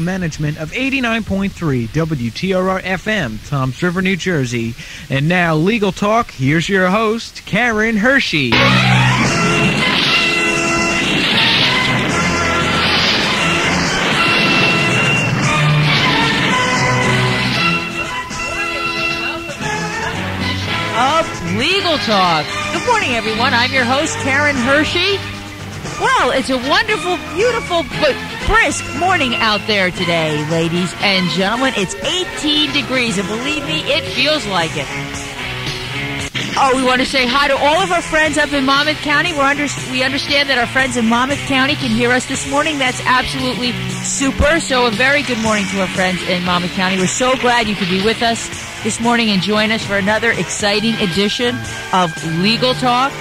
Management of 89.3 WTRR FM, Toms River, New Jersey. And now, Legal Talk, here's your host, Karen Hershey. Of Legal Talk. Good morning, everyone. I'm your host, Karen Hershey. Well, it's a wonderful, beautiful, but brisk morning out there today, ladies and gentlemen. It's 18 degrees, and believe me, it feels like it. Oh, we want to say hi to all of our friends up in Monmouth County. We understand that our friends in Monmouth County can hear us this morning. That's absolutely super. So a very good morning to our friends in Monmouth County. We're so glad you could be with us this morning and join us for another exciting edition of Legal Talk.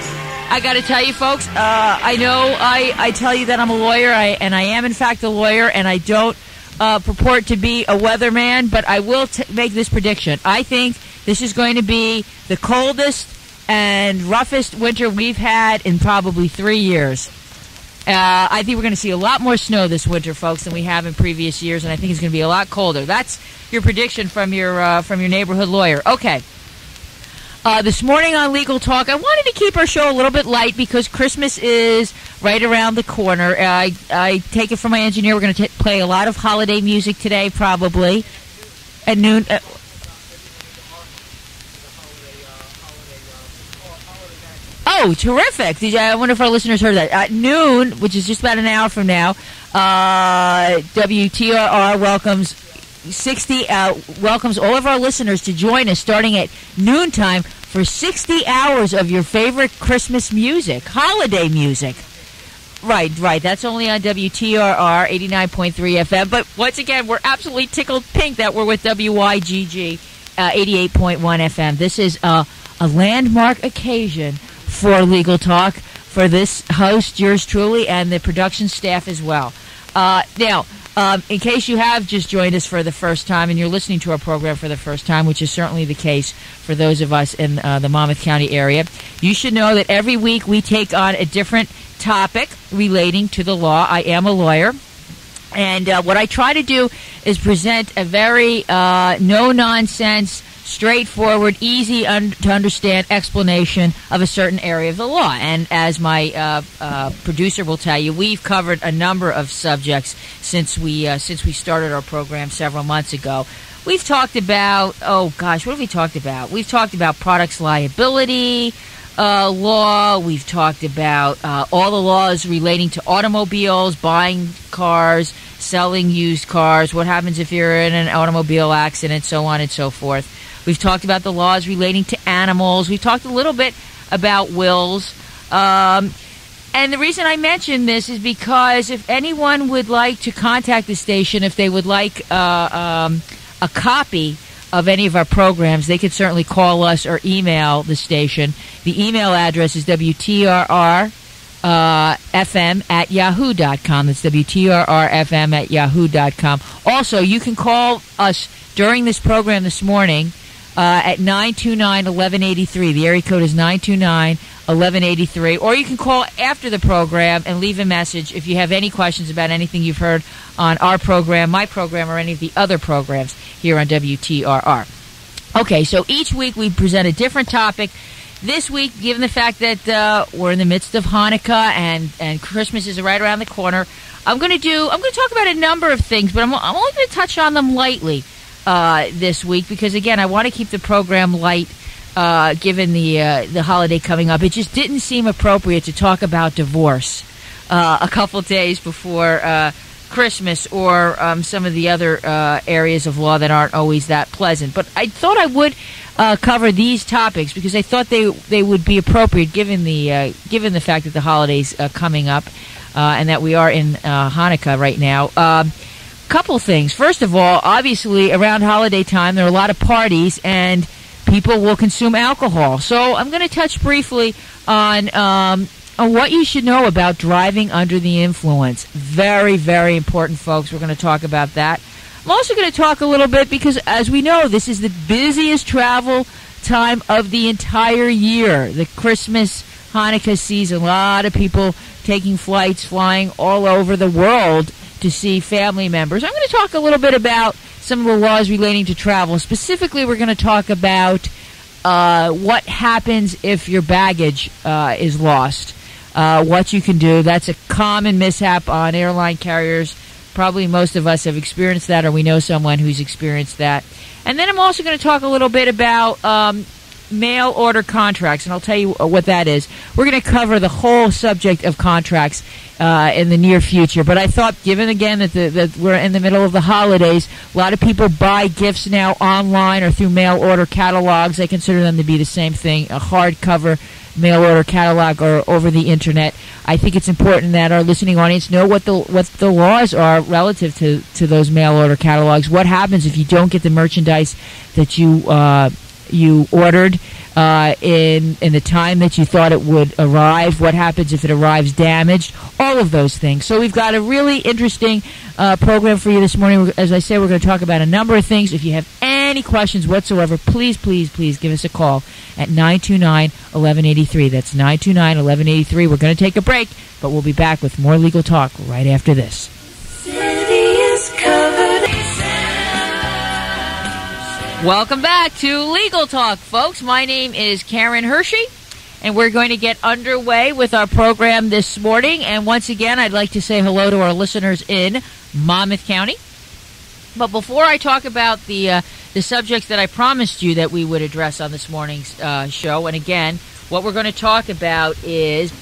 I got to tell you, folks, I know I tell you that I'm a lawyer, and I am, in fact, a lawyer, and I don't purport to be a weatherman, but I will make this prediction. I think this is going to be the coldest and roughest winter we've had in probably 3 years. I think we're going to see a lot more snow this winter, folks, than we have in previous years, and I think it's going to be a lot colder. That's your prediction from your neighborhood lawyer. Okay. This morning on Legal Talk, I wanted to keep our show a little bit light because Christmas is right around the corner. I take it from my engineer. We're going to play a lot of holiday music today, probably, at noon. Oh, terrific. I wonder if our listeners heard that. At noon, which is just about an hour from now, WTRR welcomes all of our listeners to join us starting at noontime for 60 hours of your favorite Christmas music, holiday music. Right. That's only on WTRR 89.3 FM. But once again, we're absolutely tickled pink that we're with WYGG 88.1 FM. This is a landmark occasion for Legal Talk for this host, yours truly, and the production staff as well. Now, in case you have just joined us for the first time and you're listening to our program for the first time, which is certainly the case for those of us in the Monmouth County area, you should know that every week we take on a different topic relating to the law. I am a lawyer, and what I try to do is present a very no-nonsense, straightforward, easy to understand explanation of a certain area of the law. And as my producer will tell you, we've covered a number of subjects since we started our program several months ago. We've talked about, what have we talked about? We've talked about products liability law. We've talked about all the laws relating to automobiles, buying cars, selling used cars, what happens if you're in an automobile accident, so on and so forth. We've talked about the laws relating to animals. We've talked a little bit about wills. And the reason I mention this is because if anyone would like to contact the station, if they would like a copy of any of our programs, they could certainly call us or email the station. The email address is WTRRFM@yahoo.com. That's WTRRFM@yahoo.com. Also, you can call us during this program this morning at 929-1183. The area code is 929-1183. Or you can call after the program and leave a message if you have any questions about anything you've heard on our program, my program, or any of the other programs here on WTRR. Okay, so each week we present a different topic. This week, given the fact that we're in the midst of Hanukkah and Christmas is right around the corner, I'm going to talk about a number of things, but I'm only going to touch on them lightly this week because, again, I want to keep the program light given the holiday coming up. It just didn't seem appropriate to talk about divorce a couple days before Christmas or some of the other areas of law that aren't always that pleasant. But I thought I would cover these topics because I thought they would be appropriate given the fact that the holiday's coming up and that we are in Hanukkah right now. Couple things. First of all, obviously around holiday time there are a lot of parties and people will consume alcohol. So I'm going to touch briefly on what you should know about driving under the influence. Very, very important, folks. We're going to talk about that. I'm also going to talk a little bit because, as we know, this is the busiest travel time of the entire year. The Christmas, Hanukkah season. A lot of people taking flights, flying all over the world to see family members. I'm going to talk a little bit about some of the laws relating to travel. Specifically, we're going to talk about what happens if your baggage is lost, what you can do. That's a common mishap on airline carriers. Probably most of us have experienced that, or we know someone who's experienced that. And then I'm also going to talk a little bit about mail order contracts, and I'll tell you what that is. We're going to cover the whole subject of contracts in the near future. But I thought, given again that we're in the middle of the holidays, a lot of people buy gifts now online or through mail order catalogs. I consider them to be the same thing, a hardcover mail order catalog or over the internet. I think it's important that our listening audience know what the laws are relative to those mail order catalogs. What happens if you don't get the merchandise that you ordered in the time that you thought it would arrive? What happens if it arrives damaged? All of those things. So we've got a really interesting program for you this morning. As I say, we're going to talk about a number of things. If you have any questions whatsoever, please give us a call at 929-1183. That's 929-1183. We're going to take a break, but we'll be back with more legal talk right after this. Welcome back to Legal Talk, folks. My name is Karen Hershey, and we're going to get underway with our program this morning. And once again, I'd like to say hello to our listeners in Monmouth County. But before I talk about the subjects that I promised you that we would address on this morning's show, and again, what we're going to talk about is,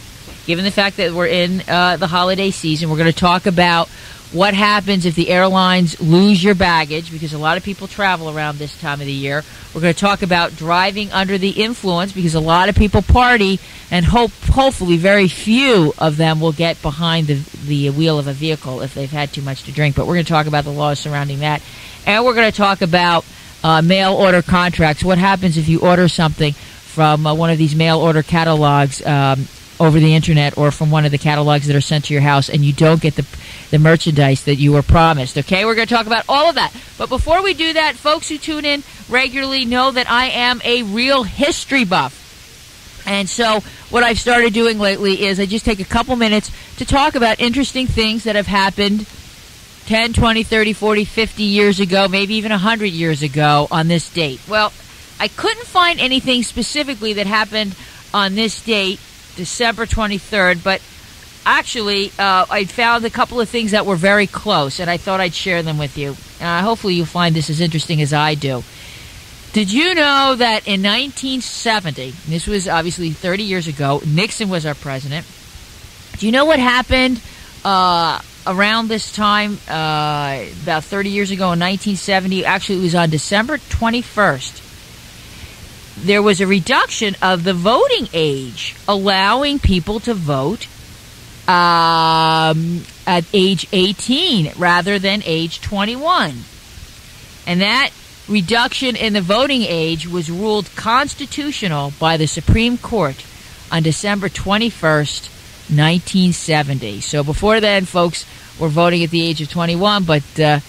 given the fact that we're in the holiday season, we're going to talk about what happens if the airlines lose your baggage, because a lot of people travel around this time of the year. We're going to talk about driving under the influence, because a lot of people party, and hopefully very few of them will get behind the wheel of a vehicle if they've had too much to drink. But we're going to talk about the laws surrounding that. And we're going to talk about mail order contracts. What happens if you order something from one of these mail order catalogs over the internet, or from one of the catalogs that are sent to your house, and you don't get the merchandise that you were promised. Okay, we're going to talk about all of that. But before we do that, folks who tune in regularly know that I am a real history buff. And so what I've started doing lately is I just take a couple minutes to talk about interesting things that have happened 10, 20, 30, 40, 50 years ago, maybe even 100 years ago on this date. Well, I couldn't find anything specifically that happened on this date, December 23rd, but actually I found a couple of things that were very close, and I thought I'd share them with you. Hopefully you'll find this as interesting as I do. Did you know that in 1970, this was obviously 30 years ago, Nixon was our president? Do you know what happened around this time, about 30 years ago in 1970? Actually, it was on December 21st. There was a reduction of the voting age, allowing people to vote at age 18 rather than age 21. And that reduction in the voting age was ruled constitutional by the Supreme Court on December 21st, 1970. So before then, folks were voting at the age of 21, but they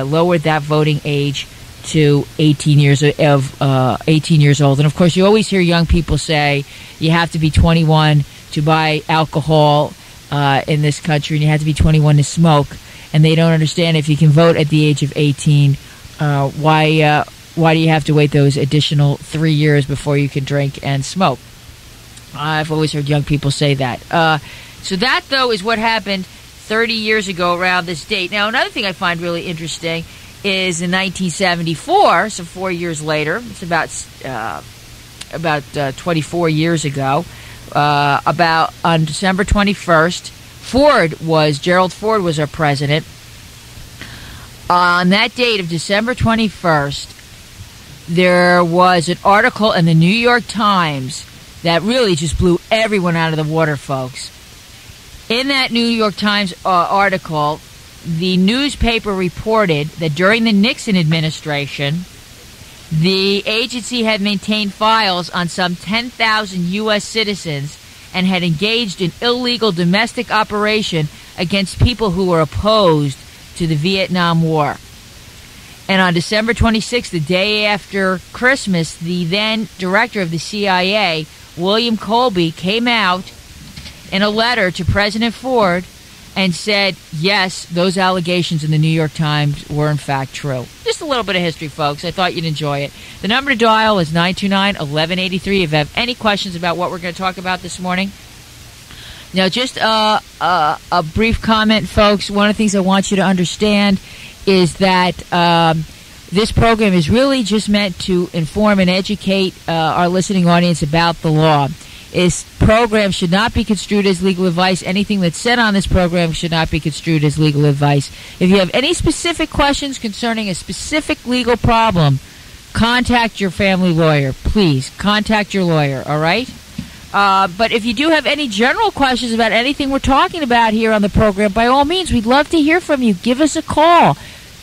lowered that voting age to 18 years old. And of course, you always hear young people say you have to be 21 to buy alcohol in this country, and you have to be 21 to smoke. And they don't understand, if you can vote at the age of 18, why do you have to wait those additional 3 years before you can drink and smoke? I've always heard young people say that. So that, though, is what happened 30 years ago around this date. Now, another thing I find really interesting is in 1974, so 4 years later, it's about 24 years ago, on December 21st, Gerald Ford was our president. On that date of December 21st, there was an article in the New York Times that really just blew everyone out of the water, folks. In that New York Times article, the newspaper reported that during the Nixon administration, the agency had maintained files on some 10,000 U.S. citizens and had engaged in illegal domestic operation against people who were opposed to the Vietnam War. And on December 26th, the day after Christmas, the then director of the CIA, William Colby, came out in a letter to President Ford and said, yes, those allegations in the New York Times were in fact true. Just a little bit of history, folks. I thought you'd enjoy it. The number to dial is 929-1183 if you have any questions about what we're going to talk about this morning. Now, just a brief comment, folks. One of the things I want you to understand is that this program is really just meant to inform and educate our listening audience about the law. This program should not be construed as legal advice. Anything that's said on this program should not be construed as legal advice. If you have any specific questions concerning a specific legal problem, contact your family lawyer. Please, contact your lawyer, all right? But if you do have any general questions about anything we're talking about here on the program, by all means, we'd love to hear from you. Give us a call,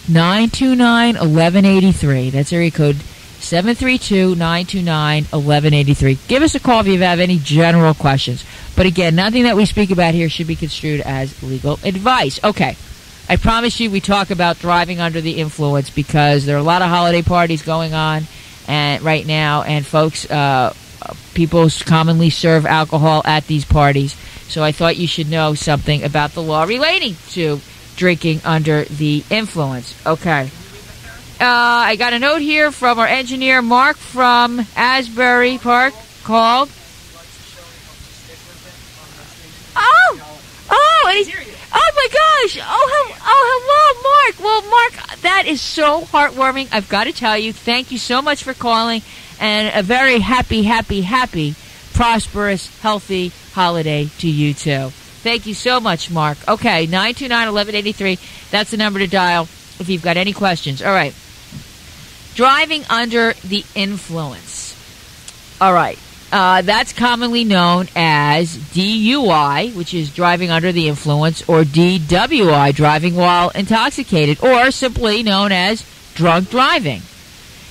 929-1183. That's area code 732-929-1183. Give us a call if you have any general questions. But again, nothing that we speak about here should be construed as legal advice. Okay, I promise you we talk about driving under the influence because there are a lot of holiday parties going on right now, and folks, people commonly serve alcohol at these parties. So I thought you should know something about the law relating to drinking under the influence. Okay. I got a note here from our engineer, Mark, from Asbury Park, called. And he's, oh my gosh! Hello, Mark. Well, Mark, that is so heartwarming. I've got to tell you, thank you so much for calling, and a very happy, prosperous, healthy holiday to you too. Thank you so much, Mark. Okay, 929-1183. That's the number to dial if you've got any questions. All right. Driving under the influence. All right. That's commonly known as DUI, which is driving under the influence, or DWI, driving while intoxicated, or simply known as drunk driving.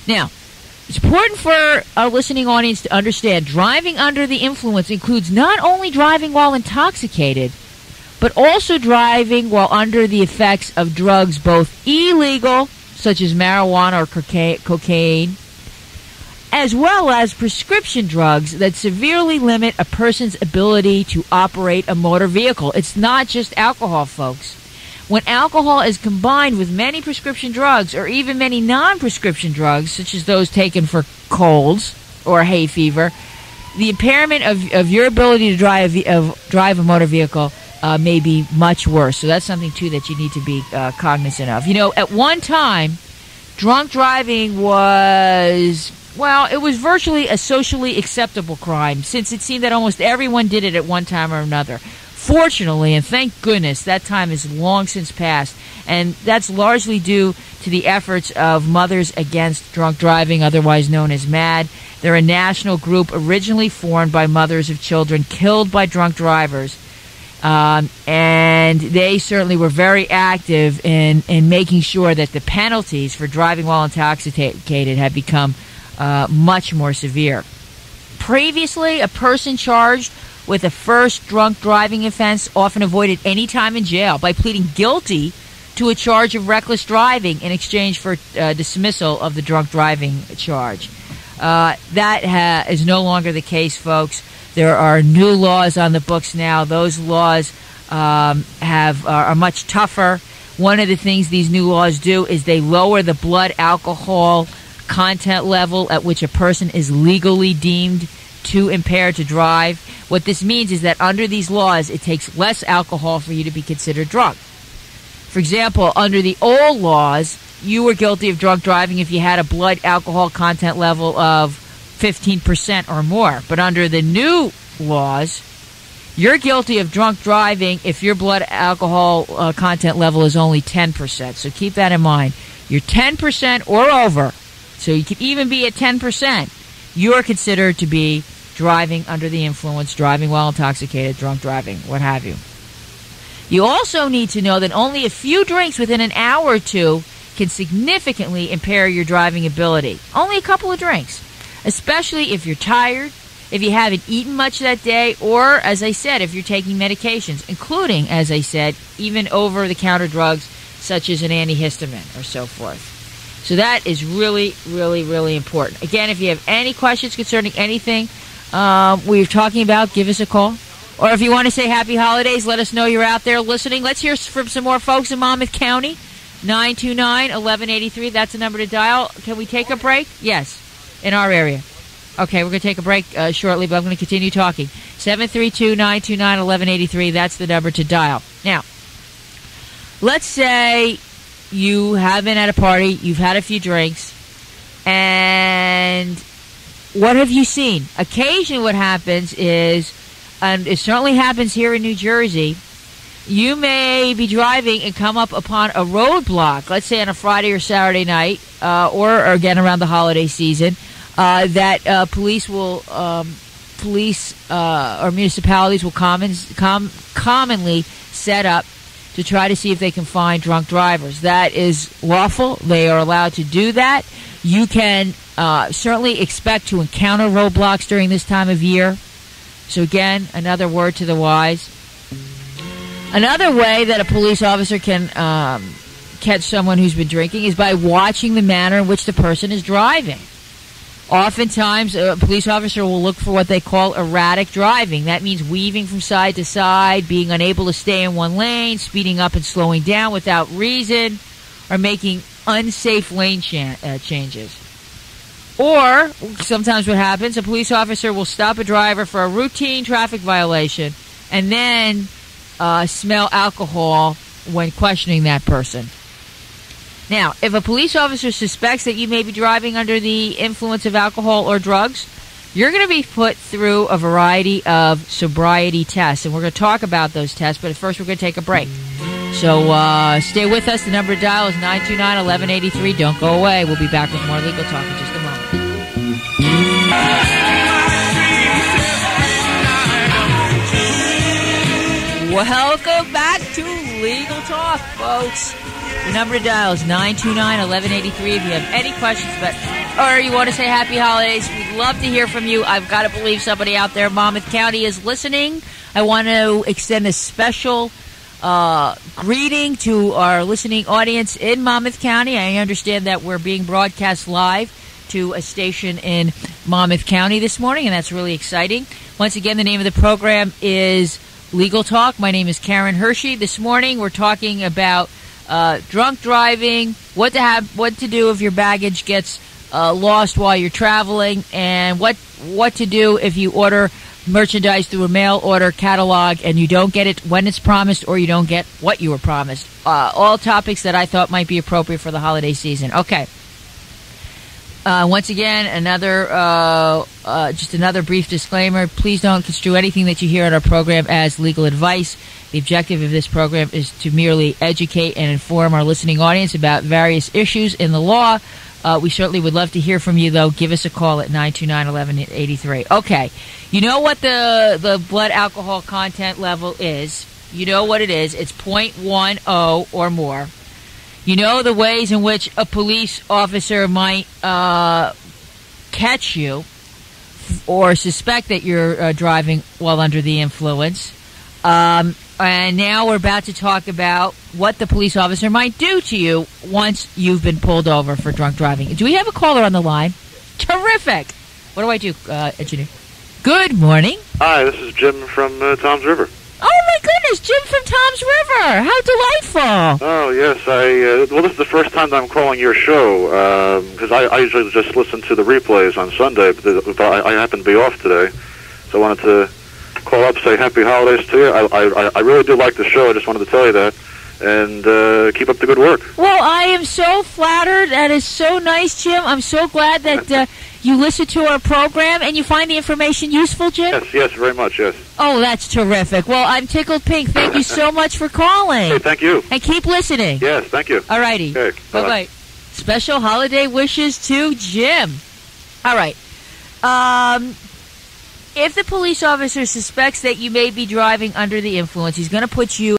Now, it's important for our listening audience to understand driving under the influence includes not only driving while intoxicated, but also driving while under the effects of drugs both illegal, such as marijuana or cocaine, as well as prescription drugs that severely limit a person's ability to operate a motor vehicle. It's not just alcohol, folks. When alcohol is combined with many prescription drugs or even many non-prescription drugs, such as those taken for colds or hay fever, the impairment of your ability to drive a motor vehicle may be much worse. So that's something, too, that you need to be cognizant of. You know, at one time, drunk driving was, well, it was virtually a socially acceptable crime, since it seemed that almost everyone did it at one time or another. Fortunately, and thank goodness, that time is long since past, and that's largely due to the efforts of Mothers Against Drunk Driving, otherwise known as MADD. They're a national group originally formed by mothers of children killed by drunk drivers, and they certainly were very active in making sure that the penalties for driving while intoxicated had become much more severe. Previously, a person charged with a first drunk driving offense often avoided any time in jail by pleading guilty to a charge of reckless driving in exchange for dismissal of the drunk driving charge. That is no longer the case, folks. There are new laws on the books now. Those laws are much tougher. One of the things these new laws do is they lower the blood alcohol content level at which a person is legally deemed too impaired to drive. What this means is that under these laws, it takes less alcohol for you to be considered drunk. For example, under the old laws, you were guilty of drunk driving if you had a blood alcohol content level of 15% or more. But under the new laws, you're guilty of drunk driving if your blood alcohol content level is only 10%. So keep that in mind. You're 10% or over, so you could even be at 10%. You're considered to be driving under the influence, driving while intoxicated, drunk driving, what have you. You also need to know that only a few drinks within an hour or two can significantly impair your driving ability. Only a couple of drinks, especially if you're tired, if you haven't eaten much that day, or, as I said, if you're taking medications, including, as I said, even over-the-counter drugs such as an antihistamine or so forth. So that is really, really, really important. Again, if you have any questions concerning anything we're talking about, give us a call. Or if you want to say happy holidays, let us know you're out there listening. Let's hear from some more folks in Monmouth County. 929-1183. That's the number to dial. Can we take a break? Yes, in our area. Okay, we're going to take a break shortly, but I'm going to continue talking. 732-929-1183. That's the number to dial. Now, let's say you have been at a party, you've had a few drinks, and what have you seen? Occasionally what happens is, and it certainly happens here in New Jersey, you may be driving and come up upon a roadblock, let's say on a Friday or Saturday night, or again around the holiday season, that police or municipalities will commonly set up to try to see if they can find drunk drivers. That is lawful. They are allowed to do that. You can certainly expect to encounter roadblocks during this time of year. So again, another word to the wise. Another way that a police officer can catch someone who's been drinking is by watching the manner in which the person is driving. Oftentimes, a police officer will look for what they call erratic driving. That means weaving from side to side, being unable to stay in one lane, speeding up and slowing down without reason, or making unsafe lane changes. Or, sometimes what happens, a police officer will stop a driver for a routine traffic violation and then smell alcohol when questioning that person. Now, if a police officer suspects that you may be driving under the influence of alcohol or drugs, you're going to be put through a variety of sobriety tests, and we're going to talk about those tests, but first we're going to take a break. So stay with us. The number to dial is 929-1183. Don't go away. We'll be back with more Legal Talk in just a moment. Welcome back to Legal Talk, folks. The number to dial is 929-1183. If you have any questions or you want to say happy holidays, we'd love to hear from you. I've got to believe somebody out there in Monmouth County is listening. I want to extend a special greeting to our listening audience in Monmouth County. I understand that we're being broadcast live to a station in Monmouth County this morning, and that's really exciting. Once again, the name of the program is Legal Talk. My name is Karen Hershey. This morning we're talking about drunk driving, what to do if your baggage gets lost while you're traveling, and what to do if you order merchandise through a mail order catalog and you don't get it when it's promised, or you don't get what you were promised. All topics that I thought might be appropriate for the holiday season. Okay. Once again, just another brief disclaimer. Please don't construe anything that you hear on our program as legal advice. The objective of this program is to merely educate and inform our listening audience about various issues in the law. We certainly would love to hear from you, though. Give us a call at 929-1183. Okay. You know what the blood alcohol content level is. You know what it is. It's 0.10 or more. You know the ways in which a police officer might catch you or suspect that you're driving while under the influence. And now we're about to talk about what the police officer might do to you once you've been pulled over for drunk driving. Do we have a caller on the line? Terrific. What do I do, engineer? Good morning. Hi, this is Jim from Tom's River. Oh, my goodness, Jim from Tom's River. How delightful. Oh, yes. Well, this is the first time that I'm calling your show, because I usually just listen to the replays on Sunday, but I happen to be off today, so I wanted to call up, say happy holidays to you. I really do like the show. I just wanted to tell you that, and keep up the good work. Well, I am so flattered. That is so nice, Jim. I'm so glad that you listen to our program and you find the information useful, Jim. Yes, very much, yes. Oh, that's terrific. Well, I'm tickled pink. Thank you so much for calling. Hey, thank you. And keep listening. Yes, thank you. All righty. Okay. Bye-bye. Special holiday wishes to Jim. All right. If the police officer suspects that you may be driving under the influence, he's going to put you